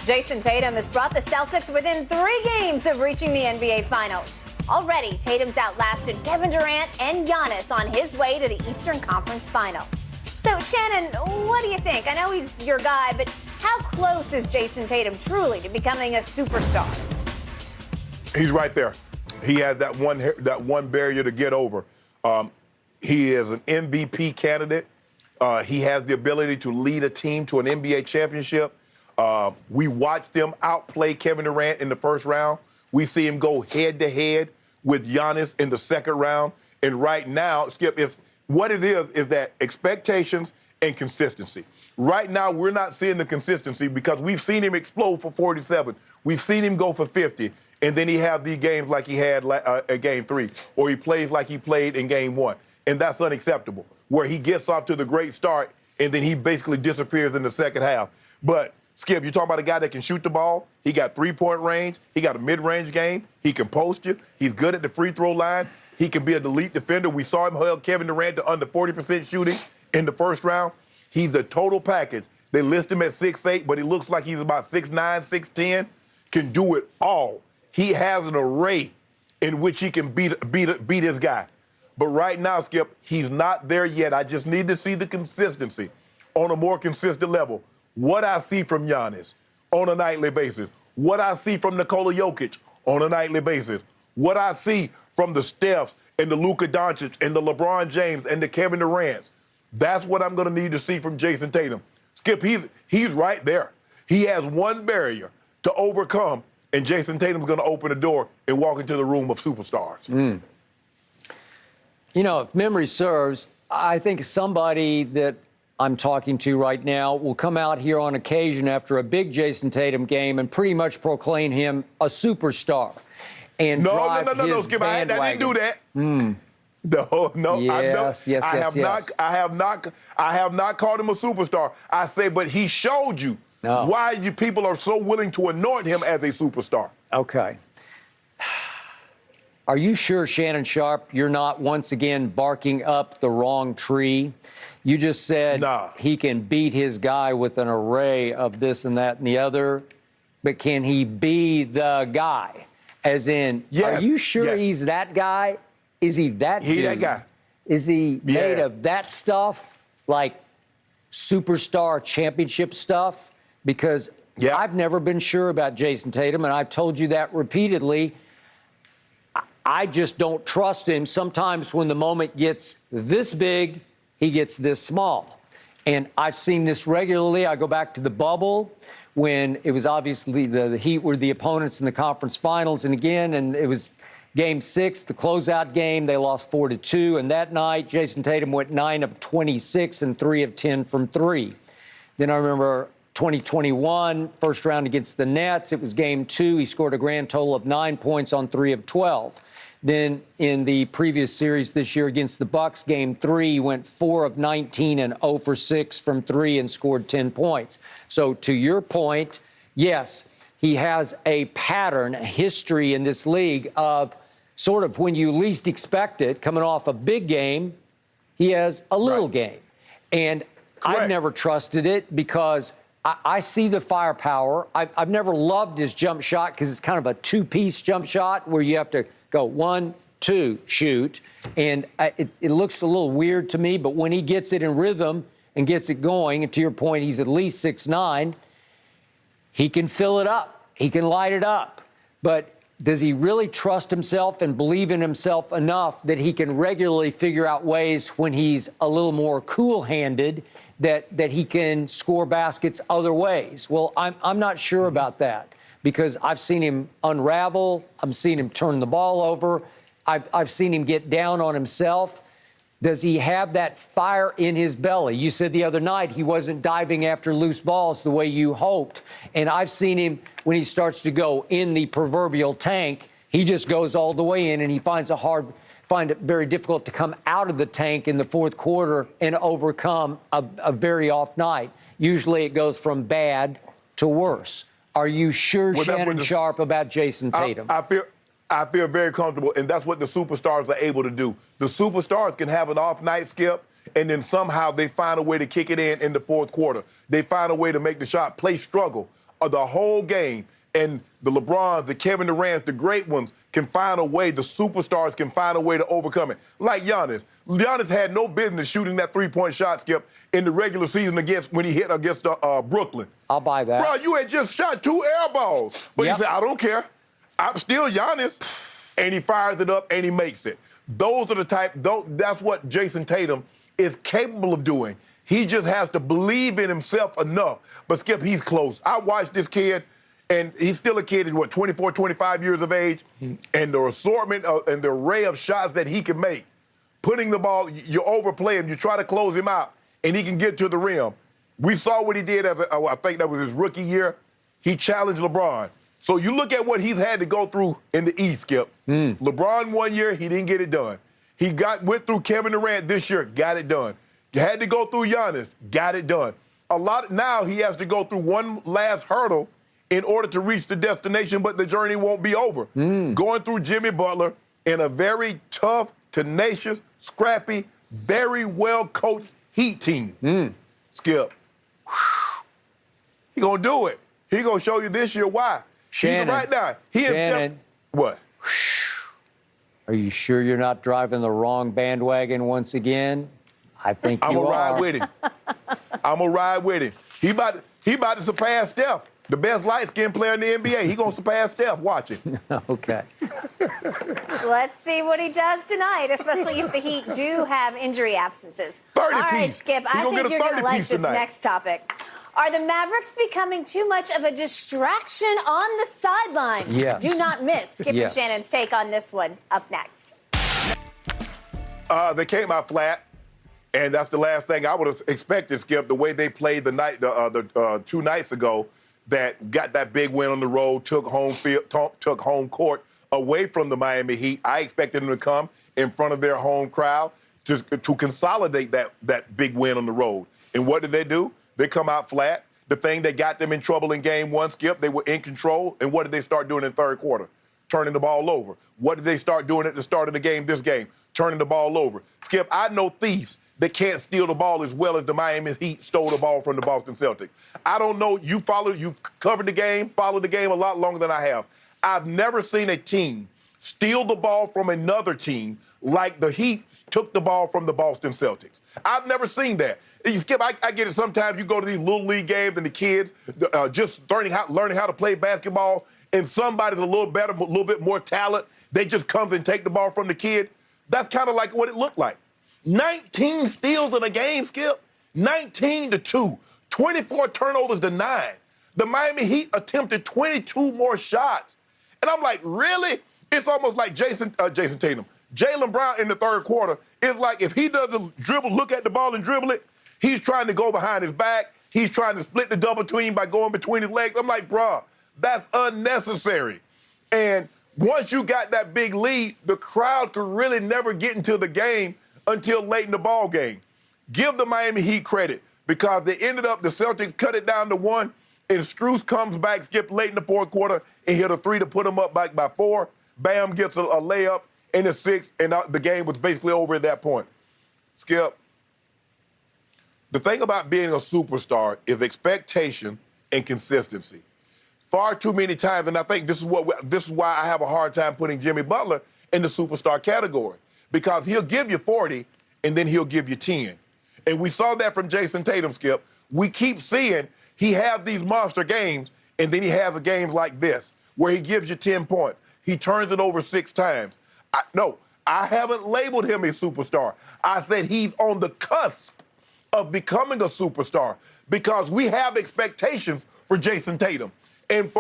Jayson Tatum has brought the Celtics within 3 games of reaching the NBA Finals. Already, Tatum's outlasted Kevin Durant and Giannis on his way to the Eastern Conference Finals. So, Shannon, what do you think? I know he's your guy, but how close is Jayson Tatum truly to becoming a superstar? He's right there. He has that one barrier to get over. He is an MVP candidate. He has the ability to lead a team to an NBA championship. We watched him outplay Kevin Durant in the first round. We see him go head-to-head with Giannis in the second round. And right now, Skip, what it is that expectations and consistency. Right now, we're not seeing the consistency because we've seen him explode for 47. We've seen him go for 50. And then he have these games like he had at Game 3, or he plays like he played in Game 1. And that's unacceptable, where he gets off to the great start, and then he basically disappears in the second half. But, Skip, you're talking about a guy that can shoot the ball. He got three-point range. He got a mid-range game. He can post you. He's good at the free throw line. He can be a elite defender. We saw him hold Kevin Durant to under 40% shooting in the first round. He's a total package. They list him at 6'8", but he looks like he's about 6'9", 6'10", can do it all. He has an array in which he can beat his guy. But right now, Skip, he's not there yet. I just need to see the consistency on a more consistent level. What I see from Giannis on a nightly basis. What I see from Nikola Jokic on a nightly basis. What I see from the Stephs and the Luka Doncic and the LeBron James and the Kevin Durants. That's what I'm going to need to see from Jayson Tatum. Skip, he's right there. He has one barrier to overcome, and Jayson Tatum's going to open the door and walk into the room of superstars. You know, if memory serves, I think somebody that I'm talking to right now will come out here on occasion after a big Jayson Tatum game and pretty much proclaim him a superstar. And No, bandwagon. Skip, I didn't do that. No, yes, I have not called him a superstar. I say, but he showed you why you people are so willing to anoint him as a superstar. Okay. Are you sure, Shannon Sharp, you're not once again barking up the wrong tree? You just said he can beat his guy with an array of this and that and the other, but can he be the guy? As in, are you sure he's that guy? Is he that dude? He that guy. Is he made of that stuff, like superstar championship stuff? Because I've never been sure about Jayson Tatum, and I've told you that repeatedly. I just don't trust him. Sometimes when the moment gets this big, he gets this small. And I've seen this regularly. I go back to the bubble when it was obviously the Heat were the opponents in the conference finals. And again, and it was Game 6, the closeout game. They lost 4-2. And that night, Jayson Tatum went 9 of 26 and 3 of 10 from 3. Then I remember 2021, first round against the Nets. It was Game 2. He scored a grand total of 9 points on 3 of 12. Then in the previous series this year against the Bucks, Game 3, he went 4 of 19 and 0 for 6 from 3 and scored 10 points. So to your point, yes, he has a pattern, a history in this league of sort of when you least expect it, coming off a big game, he has a little game. And I've never trusted it because I see the firepower. I've never loved his jump shot because it's kind of a two-piece jump shot where you have to go 1, 2, shoot. And it looks a little weird to me, but when he gets it in rhythm and gets it going, and to your point, he's at least 6'9", he can fill it up. He can light it up. But does he really trust himself and believe in himself enough that he can regularly figure out ways when he's a little more cool-handed that he can score baskets other ways? Well, I'm not sure about that because I've seen him unravel. I've seen him turn the ball over. I've seen him get down on himself. Does he have that fire in his belly? You said the other night he wasn't diving after loose balls the way you hoped. And I've seen him when he starts to go in the proverbial tank, he just goes all the way in and he finds it very difficult to come out of the tank in the fourth quarter and overcome a very off night. Usually it goes from bad to worse. Are you sure, Shannon Sharp, about Jayson Tatum? I feel very comfortable, and that's what the superstars are able to do. The superstars can have an off night, Skip, and then somehow they find a way to kick it in the fourth quarter. They find a way to make the shot. Play struggle. the whole game. And the LeBrons, the Kevin Durant's, the great ones can find a way, the superstars can find a way to overcome it. Like Giannis. Giannis had no business shooting that three-point shot, Skip, in the regular season when he hit against Brooklyn. I'll buy that. Bro, you had just shot 2 air balls. But he said, I don't care. I'm still Giannis. And he fires it up and he makes it. Those are the that's what Jayson Tatum is capable of doing. He just has to believe in himself enough. But Skip, he's close. I watched this kid. And he's still a kid at, 24, 25 years of age? And the assortment and the array of shots that he can make, putting the ball, you overplay him, you try to close him out, and he can get to the rim. We saw what he did I think that was his rookie year. He challenged LeBron. So you look at what he's had to go through in the East, Skip. LeBron 1 year, he didn't get it done. He went through Kevin Durant this year, got it done. You had to go through Giannis, got it done. Now he has to go through one last hurdle in order to reach the destination, but the journey won't be over. Going through Jimmy Butler in a very tough, tenacious, scrappy, very well-coached Heat team. Skip. He gonna do it. He gonna show you this year why. Shannon. Right now. Shannon. What? Are you sure you're not driving the wrong bandwagon once again? I think you are. I'm gonna ride with him. I'm gonna ride with him. He about to surpass Steph. The best light-skinned player in the NBA. He gonna surpass Steph. Watch it. Okay. Let's see what he does tonight, especially if the Heat do have injury absences. 30 All right, piece. Skip, I think you're going to like this next topic. Are the Mavericks becoming too much of a distraction on the sideline? Yes. Do not miss Skip and Shannon's take on this one up next. They came out flat. And that's the last thing I would have expected, Skip, the way they played the 2 nights ago, that got that big win on the road, took home court away from the Miami Heat. I expected them to come in front of their home crowd to consolidate that big win on the road. And what did they do? They come out flat. The thing that got them in trouble in game 1, Skip, they were in control. And what did they start doing in the third quarter? Turning the ball over. What did they start doing at the start of the game, this game? Turning the ball over. Skip, I know thieves that can't steal the ball as well as the Miami Heat stole the ball from the Boston Celtics. I don't know. You covered the game, followed the game a lot longer than I have. I've never seen a team steal the ball from another team like the Heat took the ball from the Boston Celtics. I've never seen that. Skip, I get it. Sometimes you go to these little league games and the kids just learning how to play basketball, and somebody's a little better, a little bit more talent. They just come and take the ball from the kid. That's kind of like what it looked like. 19 steals in a game, Skip. 19-2. 24 turnovers to 9. The Miami Heat attempted 22 more shots. And I'm like, really? It's almost like Jayson Tatum. Jaylen Brown in the third quarter, it's like if he doesn't look at the ball and dribble it, he's trying to go behind his back. He's trying to split the double team by going between his legs. I'm like, bruh, that's unnecessary. And once you got that big lead, the crowd could really never get into the game until late in the ball game. Give the Miami Heat credit because the Celtics cut it down to 1, and Strus comes back, Skip, late in the fourth quarter, and hit a 3 to put them up back by 4. Bam gets a layup in the 6th, and the game was basically over at that point. Skip, the thing about being a superstar is expectation and consistency. Far too many times, and I think this is why I have a hard time putting Jimmy Butler in the superstar category, because he'll give you 40 and then he'll give you 10. And we saw that from Jayson Tatum, Skip. We keep seeing he has these monster games, and then he has a game like this where he gives you 10 points. He turns it over 6 times. I haven't labeled him a superstar. I said he's on the cusp of becoming a superstar because we have expectations for Jayson Tatum. And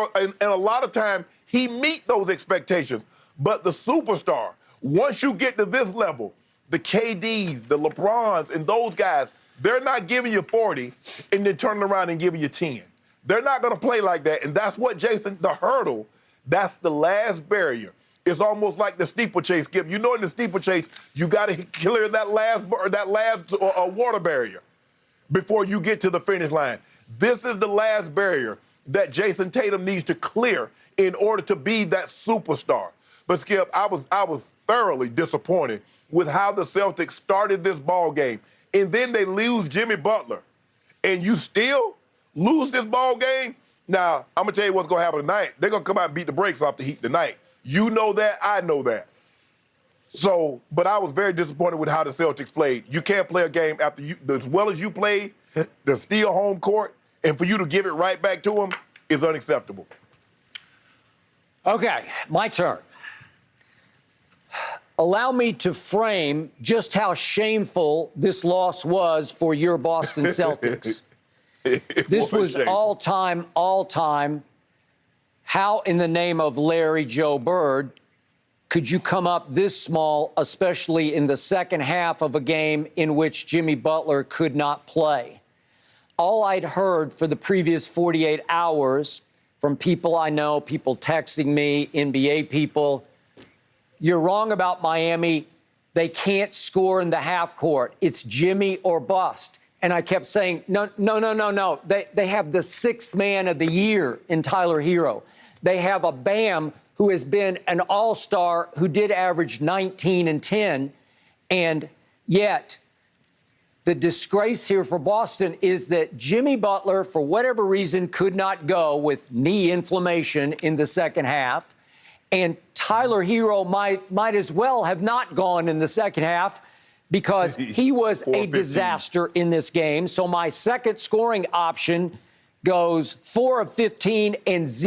a lot of time, he meets those expectations. But the superstar, once you get to this level, the KDs, the LeBrons, and those guys, they're not giving you 40 and then turning around and giving you 10. They're not going to play like that. And that's what the hurdle, that's the last barrier. It's almost like the steeplechase, Skip. You know, in the steeplechase, you got to clear that last water barrier before you get to the finish line. This is the last barrier that Jayson Tatum needs to clear in order to be that superstar. But Skip, I was thoroughly disappointed with how the Celtics started this ball game, and then they lose Jimmy Butler, and you still lose this ball game. Now, I'm going to tell you what's going to happen tonight. They're going to come out and beat the brakes off the Heat tonight. You know that. I know that. So, but I was very disappointed with how the Celtics played. You can't play a game after you, as well as you played, to steal home court, and for you to give it right back to them is unacceptable. Okay, my turn. Allow me to frame just how shameful this loss was for your Boston Celtics. This was all time. How in the name of Larry Joe Bird could you come up this small, especially in the second half of a game in which Jimmy Butler could not play? All I'd heard for the previous 48 hours from people I know, people texting me, NBA people, you're wrong about Miami. They can't score in the half court. It's Jimmy or bust. And I kept saying, no. They have the sixth man of the year in Tyler Hero. They have a Bam who has been an all-star who did average 19 and 10. And yet the disgrace here for Boston is that Jimmy Butler, for whatever reason, could not go with knee inflammation in the second half. And Tyler Hero might as well have not gone in the second half because he was a disaster in this game. So my second scoring option goes 4 of 15 and 0.